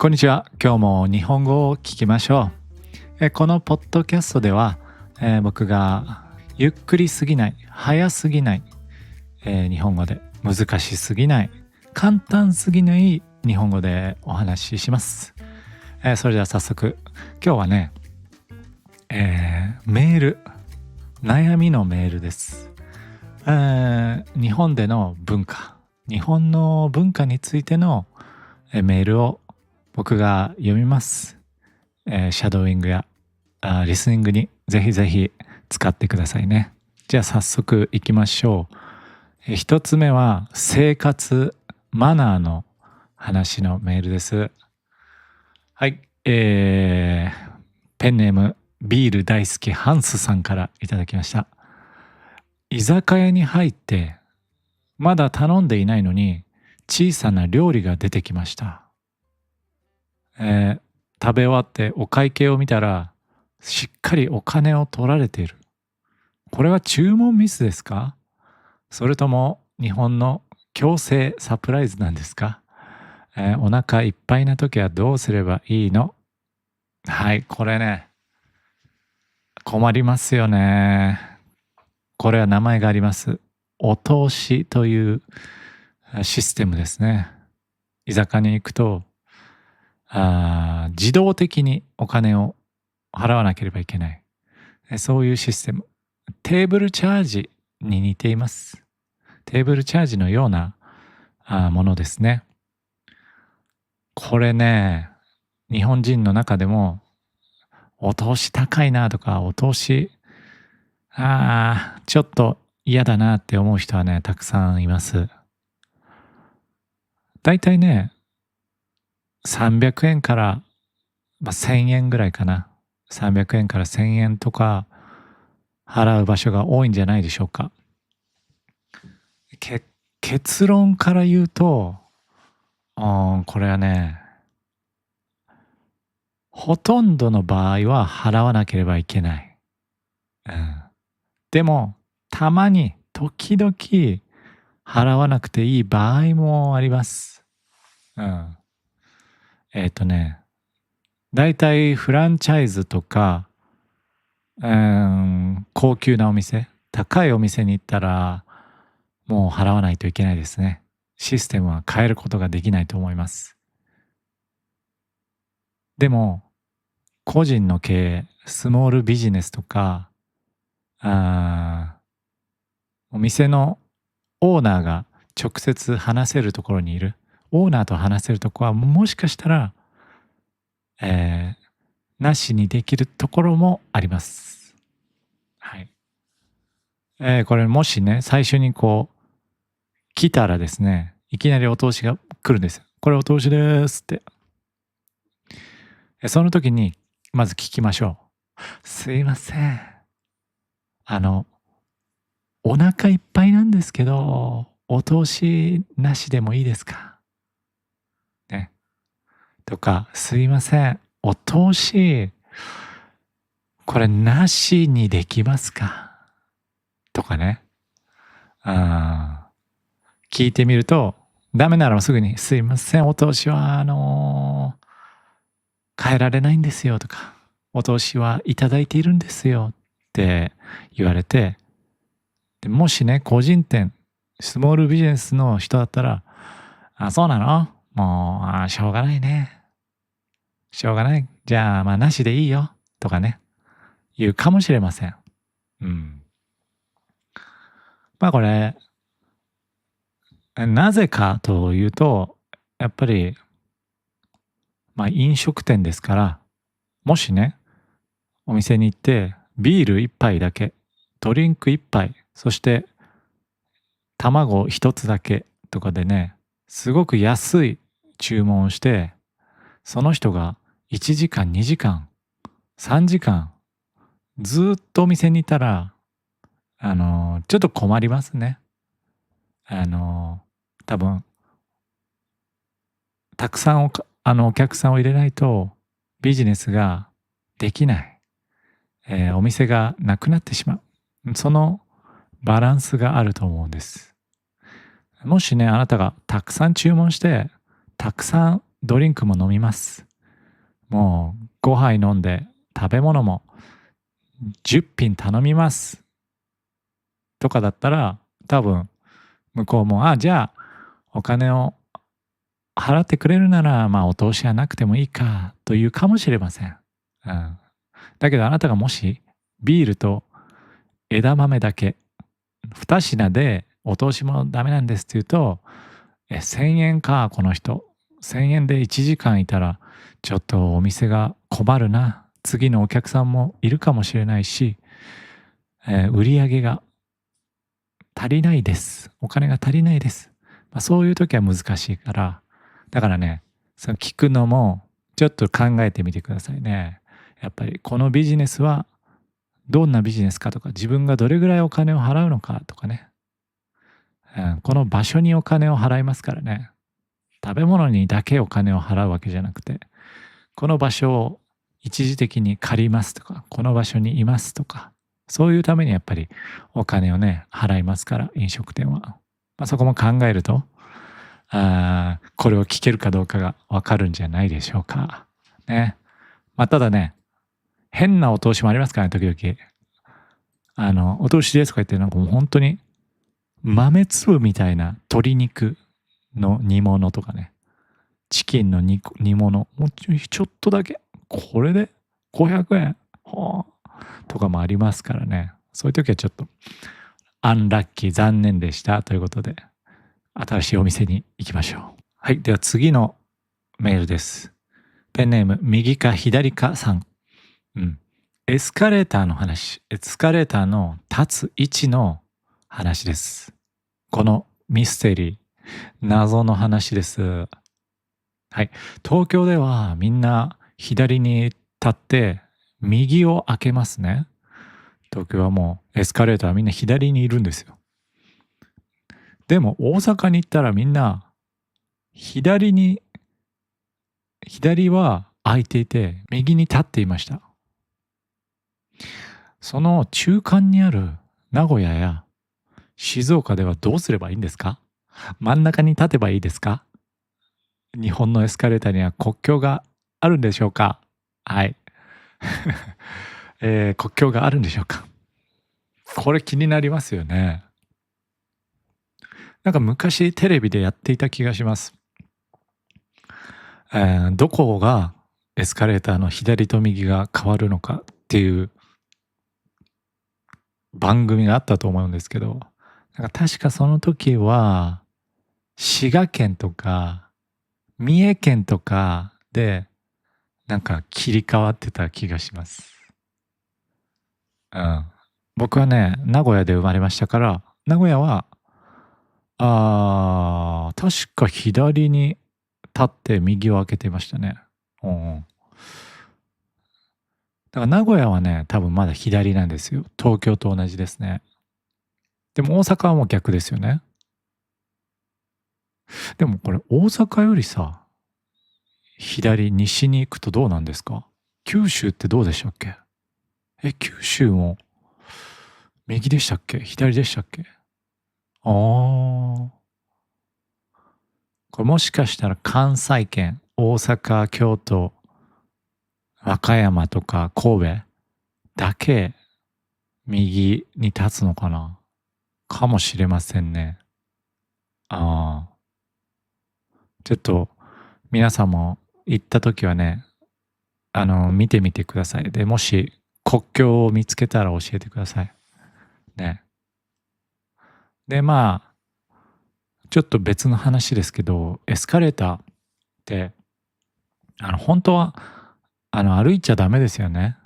こんにちは。今日も日本語を聞きましょう。このポッドキャストでは、僕がゆっくりすぎない、早すぎない、日本語で難しすぎない、簡単すぎない日本語でお話しします。それでは早速、今日はね、メール、悩みのメールです。日本での文化、日本の文化についてのメールを僕が読みます。シャドーイングやリスニングにぜひぜひ使ってくださいね。じゃあ早速いきましょう。一つ目は生活マナーの話のメールです。はい、ペンネームビール大好きハンスさんからいただきました。居酒屋に入ってまだ頼んでいないのに小さな料理が出てきました。食べ終わってお会計を見たらしっかりお金を取られている。これは注文ミスですか？それとも日本の強制サプライズなんですか？お腹いっぱいな時はどうすればいいの？はい、これね、困りますよね。これは名前があります。お通しというシステムですね。居酒屋に行くと、自動的にお金を払わなければいけない。そういうシステム。テーブルチャージに似ています。テーブルチャージのようなものですね。これね、日本人の中でも、お通し高いなとか、お通し、ちょっと嫌だなって思う人はね、たくさんいます。だいたいね、300円から、1000円ぐらいかな。300円から1000円とか払う場所が多いんじゃないでしょうか。結論から言うと、これはね、ほとんどの場合は払わなければいけない。うん。でも、たまに、時々、払わなくていい場合もあります。うん。だいたいフランチャイズとか、高級なお店、高いお店に行ったら、もう払わないといけないですね。システムは変えることができないと思います。でも、個人の経営、スモールビジネスとか、あお店のオーナーが直接話せるところにいる、オーナーと話せるところはもしかしたら、えなしにできるところもあります。はい。これもしね、最初にこう来たらですね、いきなりお通しが来るんですよ。これお通しですって。その時にまず聞きましょう。すいません。あの、お腹いっぱいなんですけど、お通しなしでもいいですか？ね。とか、すいません。お通し、これなしにできますか？とかね。聞いてみると、ダメならすぐに「すいません、お通しは変えられないんですよ」とか「お通しはいただいているんですよ」って言われて、で、もしね、個人店、スモールビジネスの人だったら「あ、そうなの？もう、しょうがないね。しょうがない。じゃあ、なしでいいよ」とかね、言うかもしれません。うん。これ、なぜかというと、やっぱり飲食店ですから、もしね、お店に行ってビール一杯だけ、ドリンク一杯、そして卵一つだけとかでね、すごく安い注文をして、その人が1時間、2時間、3時間、ずっとお店にいたら、ちょっと困りますね。あの、多分、たくさんお客さんを入れないとビジネスができない。お店がなくなってしまう。そのバランスがあると思うんです。もしね、あなたがたくさん注文して、たくさんドリンクも飲みます。もう5杯飲んで食べ物も10品頼みますとかだったら、多分向こうも、じゃあお金を払ってくれるなら、お通しはなくてもいいかというかもしれません。うん。だけどあなたがもしビールと枝豆だけ2品でお通しもダメなんですって言うと、1000円かこの人。1000円で1時間いたらちょっとお店が困るな。次のお客さんもいるかもしれないし、売り上げが足りないです。お金が足りないです。そういう時は難しいから、だからね、その聞くのもちょっと考えてみてくださいね。やっぱりこのビジネスはどんなビジネスかとか、自分がどれぐらいお金を払うのかとかね。この場所にお金を払いますからね。食べ物にだけお金を払うわけじゃなくて、この場所を一時的に借りますとか、この場所にいますとか、そういうためにやっぱりお金をね、払いますから、飲食店は。そこも考えると、これを聞けるかどうかがわかるんじゃないでしょうか。ね。ただね、変なお通しもありますからね、時々。お通しですとか言って、なんかもう本当に豆粒みたいな鶏肉の煮物とかね、チキンの煮物、もうちょっとだけ、これで500円はあ、とかもありますからね。そういう時はちょっとアンラッキー、残念でしたということで、新しいお店に行きましょう。はい、では次のメールです。ペンネーム、右か左かさん。エスカレーターの話、エスカレーターの立つ位置の話です。このミステリー、謎の話です。はい。東京ではみんな左に立って右を開けますね。東京はもうエスカレーターはみんな左にいるんですよ。でも大阪に行ったらみんな左は開いていて右に立っていました。その中間にある名古屋や静岡ではどうすればいいんですか？真ん中に立てばいいですか？日本のエスカレーターには国境があるんでしょうか？はい。国境があるんでしょうか？これ気になりますよね。なんか昔テレビでやっていた気がします。どこがエスカレーターの左と右が変わるのかっていう番組があったと思うんですけど、なんか確かその時は、滋賀県とか三重県とかで、なんか切り替わってた気がします。うん。僕はね、名古屋で生まれましたから、名古屋は、確か左に立って右を開けてましたね。うんうん。だから名古屋はね、多分まだ左なんですよ。東京と同じですね。でも大阪はもう逆ですよね。でもこれ大阪よりさ、西に行くとどうなんですか？九州ってどうでしたっけ？九州も右でしたっけ？左でしたっけ？ああ。これもしかしたら関西圏、大阪、京都、和歌山とか神戸だけ右に立つのかな？かもしれませんね。ああ。ちょっと皆さんも行った時はね、見てみてください。で、もし国境を見つけたら教えてください。ね。で、ちょっと別の話ですけど、エスカレーターって、本当は、歩いちゃダメですよね。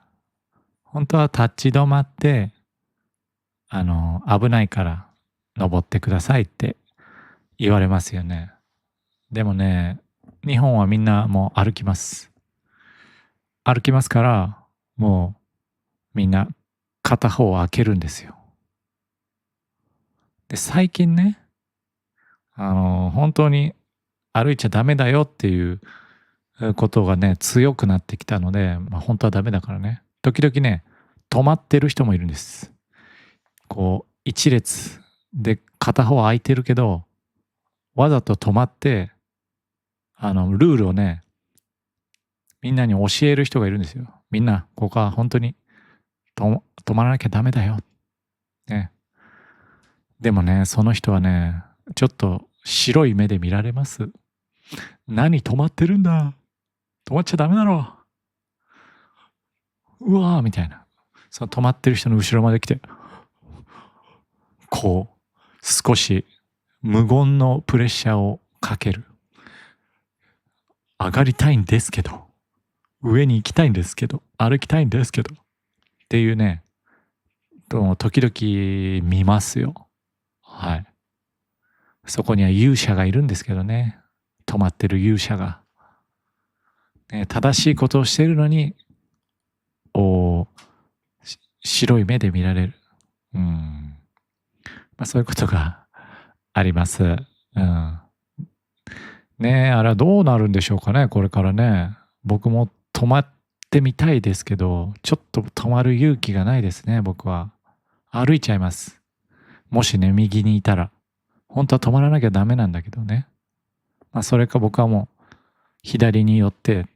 本当は立ち止まって、危ないから登ってくださいって言われますよね。でもね、日本はみんなもう歩きます。歩きますから、もうみんな片方を開けるんですよ。で、最近ね、本当に歩いちゃダメだよっていうことがね、強くなってきたので、本当はダメだからね。時々ね、止まってる人もいるんです。こう、一列で片方空いてるけど、わざと止まって、ルールをね、みんなに教える人がいるんですよ。みんな、ここは本当に止まらなきゃダメだよ。ね。でもね、その人はね、ちょっと白い目で見られます。何止まってるんだ。止まっちゃダメだろ。うわーみたいな。その止まってる人の後ろまで来て、こう、少し無言のプレッシャーをかける。上がりたいんですけど、上に行きたいんですけど、歩きたいんですけど、っていうね、時々見ますよ。はい。そこには勇者がいるんですけどね。止まってる勇者が。ね、正しいことをしているのに、お白い目で見られる。そういうことがあります。うん。ねえ、あれはどうなるんでしょうかね、これからね。僕も止まってみたいですけど、ちょっと止まる勇気がないですね、僕は。歩いちゃいます。もしね、右にいたら。本当は止まらなきゃダメなんだけどね。それか僕はもう左に寄って、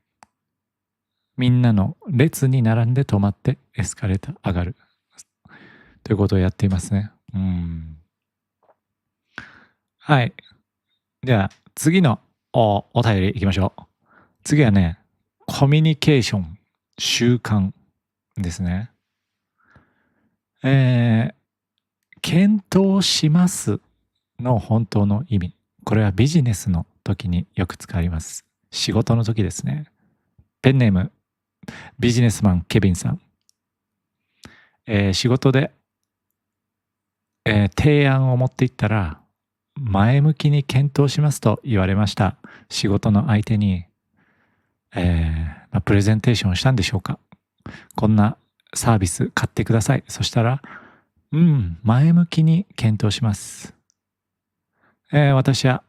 みんなの列に並んで止まってエスカレーター上がる。ということをやっていますね。はい。では、次のお便りいきましょう。次はね、コミュニケーション、習慣ですね。検討しますの本当の意味。これはビジネスの時によく使います。仕事の時ですね。ペンネーム、ビジネスマンケビンさん。仕事で、提案を持っていったら、前向きに検討しますと言われました。仕事の相手に、プレゼンテーションをしたんでしょうか。こんなサービス買ってください。そしたら、前向きに検討します。私は、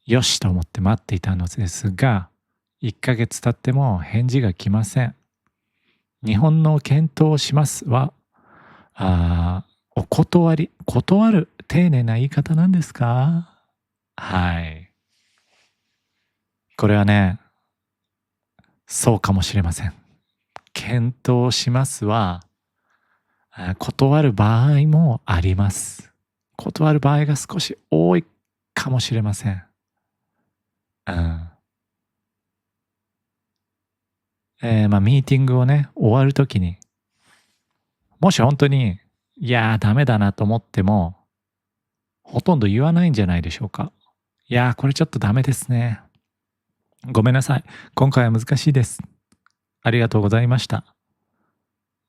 よしと思って待っていたのですが、1ヶ月経っても返事が来ません。日本の検討しますは、お断り、断る丁寧な言い方なんですか？はい。これはね、そうかもしれません。検討しますは、断る場合もあります。断る場合が少し多いかもしれません。うん。ミーティングをね、終わるときに、もし本当に、いやー、ダメだなと思っても、ほとんど言わないんじゃないでしょうか。いやー、これちょっとダメですね。ごめんなさい。今回は難しいです。ありがとうございました。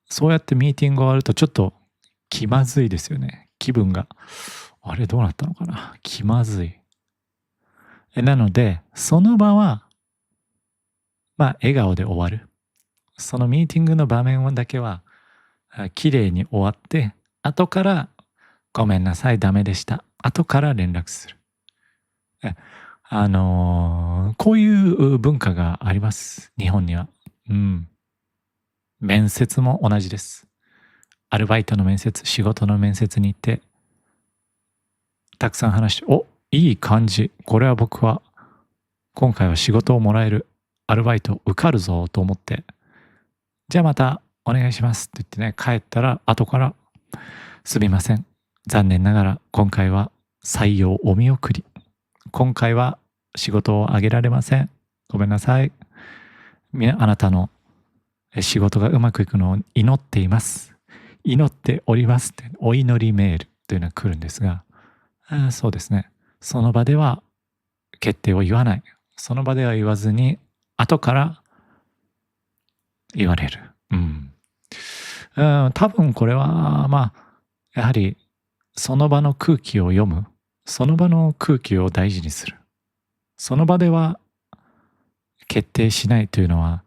そうやってミーティング終わるとちょっと気まずいですよね。気分が。あれどうなったのかな、気まずい。なので、その場は、笑顔で終わる。そのミーティングの場面だけは、綺麗に終わって、後から、ごめんなさい、ダメでした。後から連絡する。えこういう文化があります。日本には。うん。面接も同じです。アルバイトの面接、仕事の面接に行って、たくさん話して、いい感じ。これは僕は、今回は仕事をもらえる。アルバイト受かるぞと思って、じゃあまたお願いしますって言ってね、帰ったら後から、すみません。残念ながら今回は採用お見送り。今回は仕事をあげられません。ごめんなさい。あなたの仕事がうまくいくのを祈っています。祈っておりますってお祈りメールというのが来るんですが、そうですね。その場では決定を言わない。その場では言わずに、後から言われる。多分これは、やはりその場の空気を読む。その場の空気を大事にする。その場では決定しないというのは、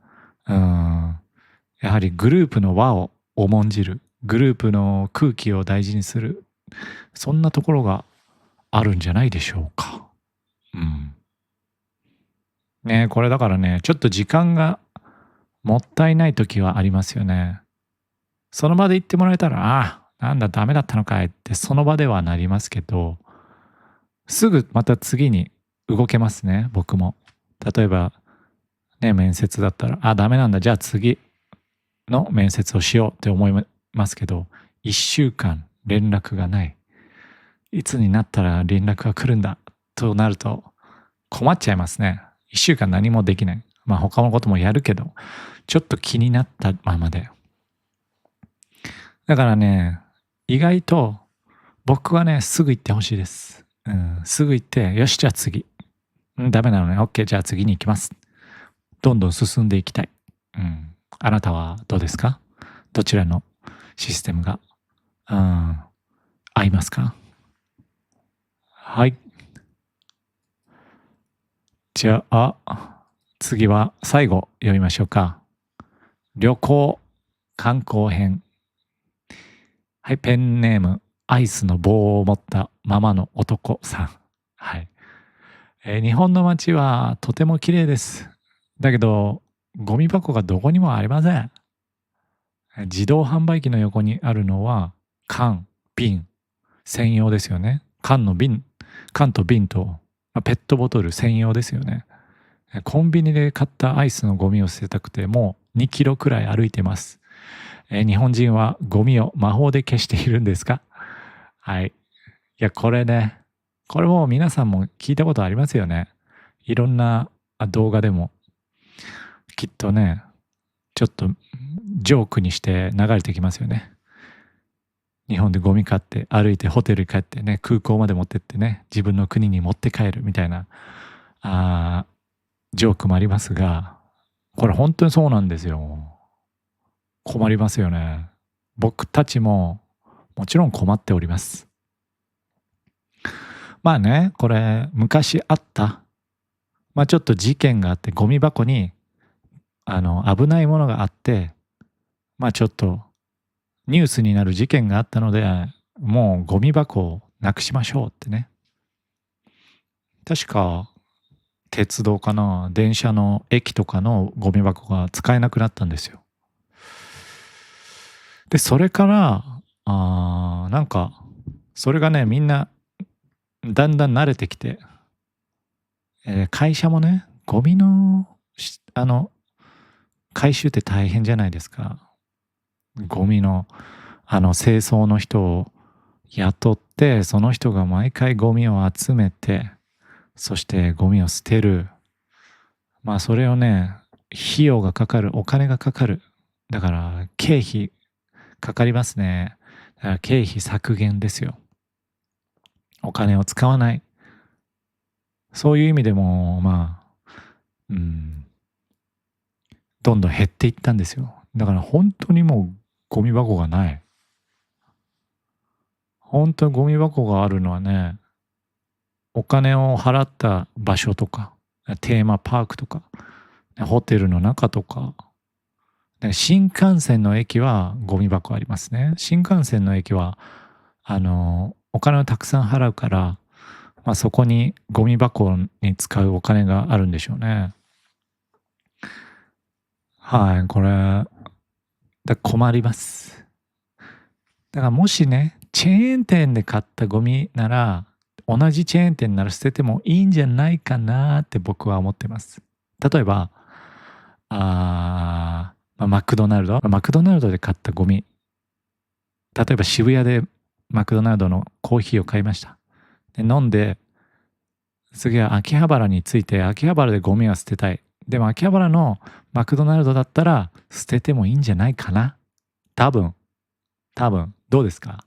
やはりグループの輪を重んじる。グループの空気を大事にする。そんなところがあるんじゃないでしょうか。ね、これだからね、ちょっと時間がもったいない時はありますよね。その場で言ってもらえたら、なんだダメだったのかいってその場ではなりますけど、すぐまた次に動けますね、僕も。例えば、ね、面接だったら、あ、ダメなんだ、じゃあ次の面接をしようって思いますけど、1週間連絡がない。いつになったら連絡が来るんだとなると困っちゃいますね。1週間何もできない。まあ他のこともやるけど、ちょっと気になったままで。だからね、意外と僕はね、すぐ行ってほしいです。うん、すぐ行って、よし、じゃあ次。うん、ダメなのね。OK、じゃあ次に行きます。どんどん進んでいきたい。うん。あなたはどうですか？どちらのシステムが、うん、合いますか？はい。じゃあ、次は最後読みましょうか。旅行、観光編。はい、ペンネーム、アイスの棒を持ったままの男さん。はい。日本の街はとても綺麗です。だけど、ゴミ箱がどこにもありません。自動販売機の横にあるのは缶、瓶専用ですよね。缶と瓶と、ペットボトル専用ですよね。コンビニで買ったアイスのゴミを捨てたくてもう2キロくらい歩いてます。日本人はゴミを魔法で消しているんですか？はい。いや、これね、これもう皆さんも聞いたことありますよね。いろんな動画でもきっとね、ちょっとジョークにして流れてきますよね。日本でゴミ買って歩いてホテル帰ってね、空港まで持ってってね、自分の国に持って帰るみたいな、あジョークもありますが、これ本当にそうなんですよ。困りますよね。僕たちももちろん困っております。まあね、これ昔あった、ちょっと事件があってゴミ箱に危ないものがあって、ちょっとニュースになる事件があったので、もうゴミ箱をなくしましょうってね。確か鉄道かな、電車の駅とかのゴミ箱が使えなくなったんですよ。で、それから、なんか、それがね、みんなだんだん慣れてきて、会社もね、ゴミの、回収って大変じゃないですか。ゴミの、清掃の人を雇って、その人が毎回ゴミを集めて、そしてゴミを捨てる。それをね、費用がかかる、お金がかかる。だから経費かかりますね。だから経費削減ですよ。お金を使わない。そういう意味でも、うん、どんどん減っていったんですよ。だから本当にもうゴミ箱がない。本当にゴミ箱があるのはね、お金を払った場所とか、テーマパークとか、ホテルの中とか、新幹線の駅はゴミ箱ありますね。新幹線の駅は、お金をたくさん払うから、そこにゴミ箱に使うお金があるんでしょうね。はい、これ、困ります。だからもしね、チェーン店で買ったゴミなら、同じチェーン店なら捨ててもいいんじゃないかなって僕は思ってます。例えば、マクドナルドで買ったゴミ、例えば渋谷でマクドナルドのコーヒーを買いました。で、飲んで、次は秋葉原に着いて、秋葉原でゴミは捨てたい。でも秋葉原のマクドナルドだったら捨ててもいいんじゃないかな。多分、どうですか？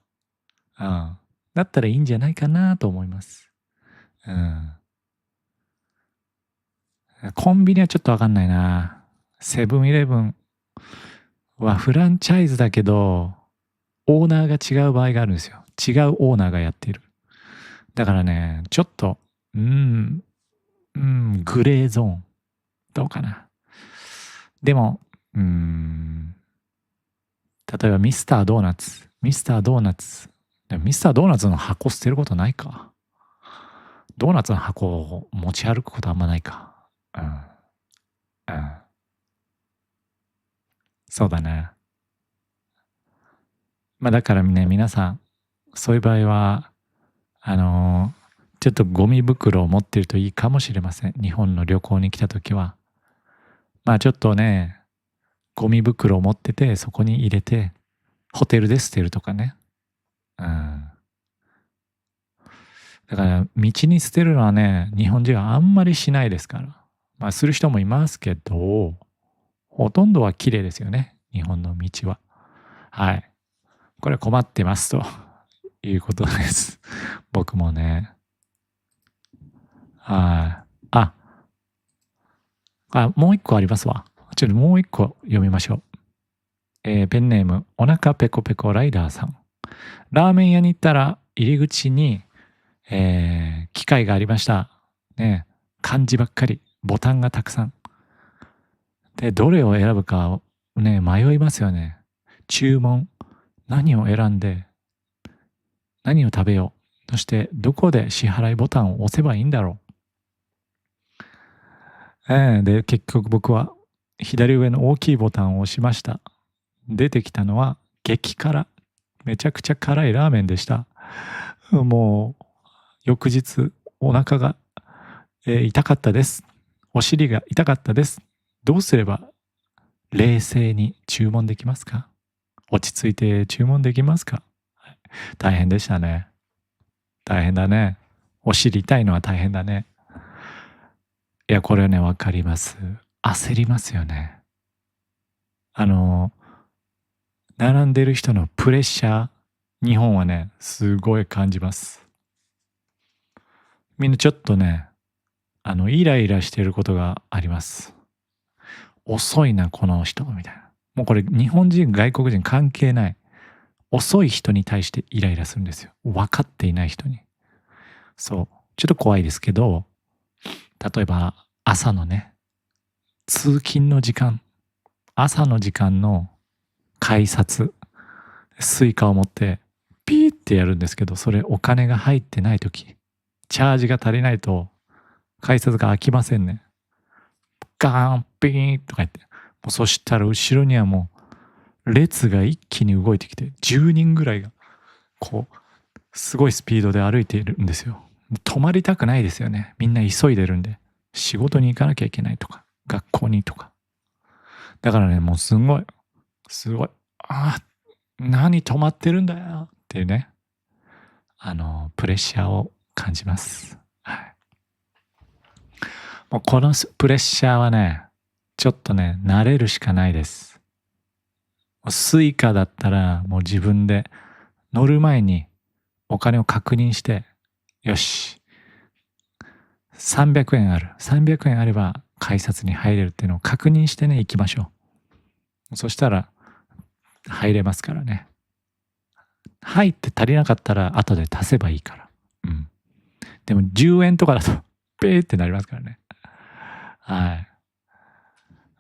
うん。だったらいいんじゃないかなと思います。うん。コンビニはちょっとわかんないな。セブンイレブンはフランチャイズだけど、オーナーが違う場合があるんですよ。違うオーナーがやっている。だからね、ちょっと、うーん、グレーゾーン。どうかな。でも、例えばミスタードーナツ。でもミスタードーナツの箱捨てることないか。ドーナツの箱を持ち歩くことあんまないか。うん。うん。そうだね。だからね、皆さん、そういう場合は、あの、ちょっとゴミ袋を持ってるといいかもしれません。日本の旅行に来た時は。まあちょっとね、ゴミ袋を持ってて、そこに入れて、ホテルで捨てるとかね。うん。だから、道に捨てるのはね、日本人はあんまりしないですから。まあする人もいますけど、ほとんどは綺麗ですよね。日本の道は。はい。これ困ってますということです。僕もね。はい。もう一個ありますわ。ちょっともう一個読みましょう。ペンネーム、お腹ペコペコライダーさん。ラーメン屋に行ったら入り口に、機械がありました。ね、漢字ばっかり、ボタンがたくさん。で、どれを選ぶかね、迷いますよね。注文、何を選んで、何を食べよう。そしてどこで支払いボタンを押せばいいんだろう。で、結局僕は左上の大きいボタンを押しました。出てきたのは激辛。めちゃくちゃ辛いラーメンでした。もう翌日お腹が、痛かったです。お尻が痛かったです。どうすれば冷静に注文できますか？落ち着いて注文できますか？大変でしたね。大変だね。お尻痛いのは大変だね。いや、これね、わかります。焦りますよね。あの、並んでる人のプレッシャー、日本はね、すごい感じます。みんなちょっとね、イライラしてることがあります。遅いな、この人、みたいな。もうこれ日本人、外国人関係ない。遅い人に対してイライラするんですよ。分かっていない人に。そう。ちょっと怖いですけど、例えば朝のね、通勤の時間、朝の時間の改札、スイカを持ってピーってやるんですけど、それお金が入ってない時、チャージが足りないと改札が開きませんね。ガーン、ピーンとか言って。もうそしたら後ろにはもう列が一気に動いてきて、10人ぐらいがこう、すごいスピードで歩いているんですよ。止まりたくないですよね。みんな急いでるんで。仕事に行かなきゃいけないとか、学校にとか。だからね、もうすごい、すごい、何止まってるんだよっていうね、プレッシャーを感じます。はい。もうこのプレッシャーはね、ちょっとね、慣れるしかないです。スイカだったらもう自分で乗る前にお金を確認して、よし、300円ある。300円あれば改札に入れるっていうのを確認してね、行きましょう。そしたら入れますからね。入って足りなかったら後で足せばいいから。うん。でも10円とかだとペーってなりますからね。はい。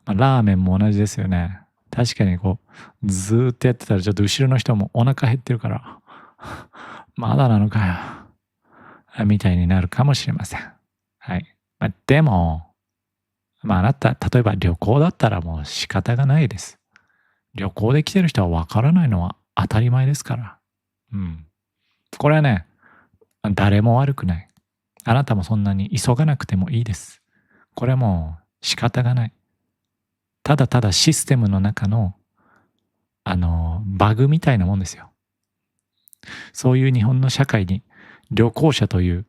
ラーメンも同じですよね。確かにこう、ずーっとやってたらちょっと後ろの人もお腹減ってるから、まだなのかよ。みたいになるかもしれません。はい。でも、あなた、例えば旅行だったらもう仕方がないです。旅行で来てる人はわからないのは当たり前ですから。うん。これはね、誰も悪くない。あなたもそんなに急がなくてもいいです。これはもう仕方がない。ただただシステムの中の、バグみたいなもんですよ。そういう日本の社会に旅行者という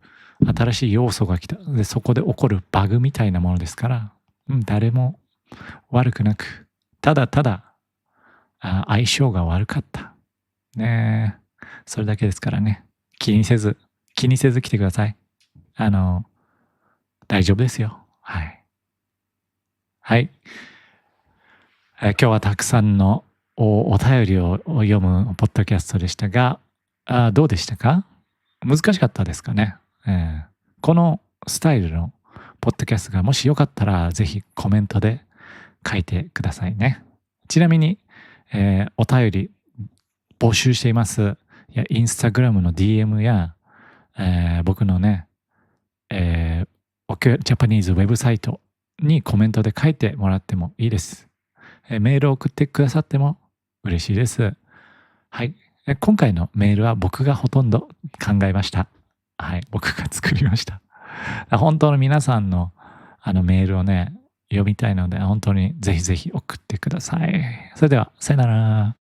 新しい要素が来た。で、そこで起こるバグみたいなものですから、誰も悪くなく、ただただ、相性が悪かった。ねえ。それだけですからね。気にせず来てください。大丈夫ですよ。はい。はい。今日はたくさんのお便りを読むポッドキャストでしたが、どうでしたか？難しかったですかね？このスタイルのポッドキャストがもしよかったら、ぜひコメントで書いてくださいね。ちなみに、お便り募集しています。インスタグラムの DM や、僕のね、オケジャパニーズウェブサイトにコメントで書いてもらってもいいです。メールを送ってくださっても嬉しいです。はい。今回のメールは僕がほとんど考えました。はい、僕が作りました。本当の皆さんのメールをね、読みたいので、本当にぜひぜひ送ってください。それでは、さよなら。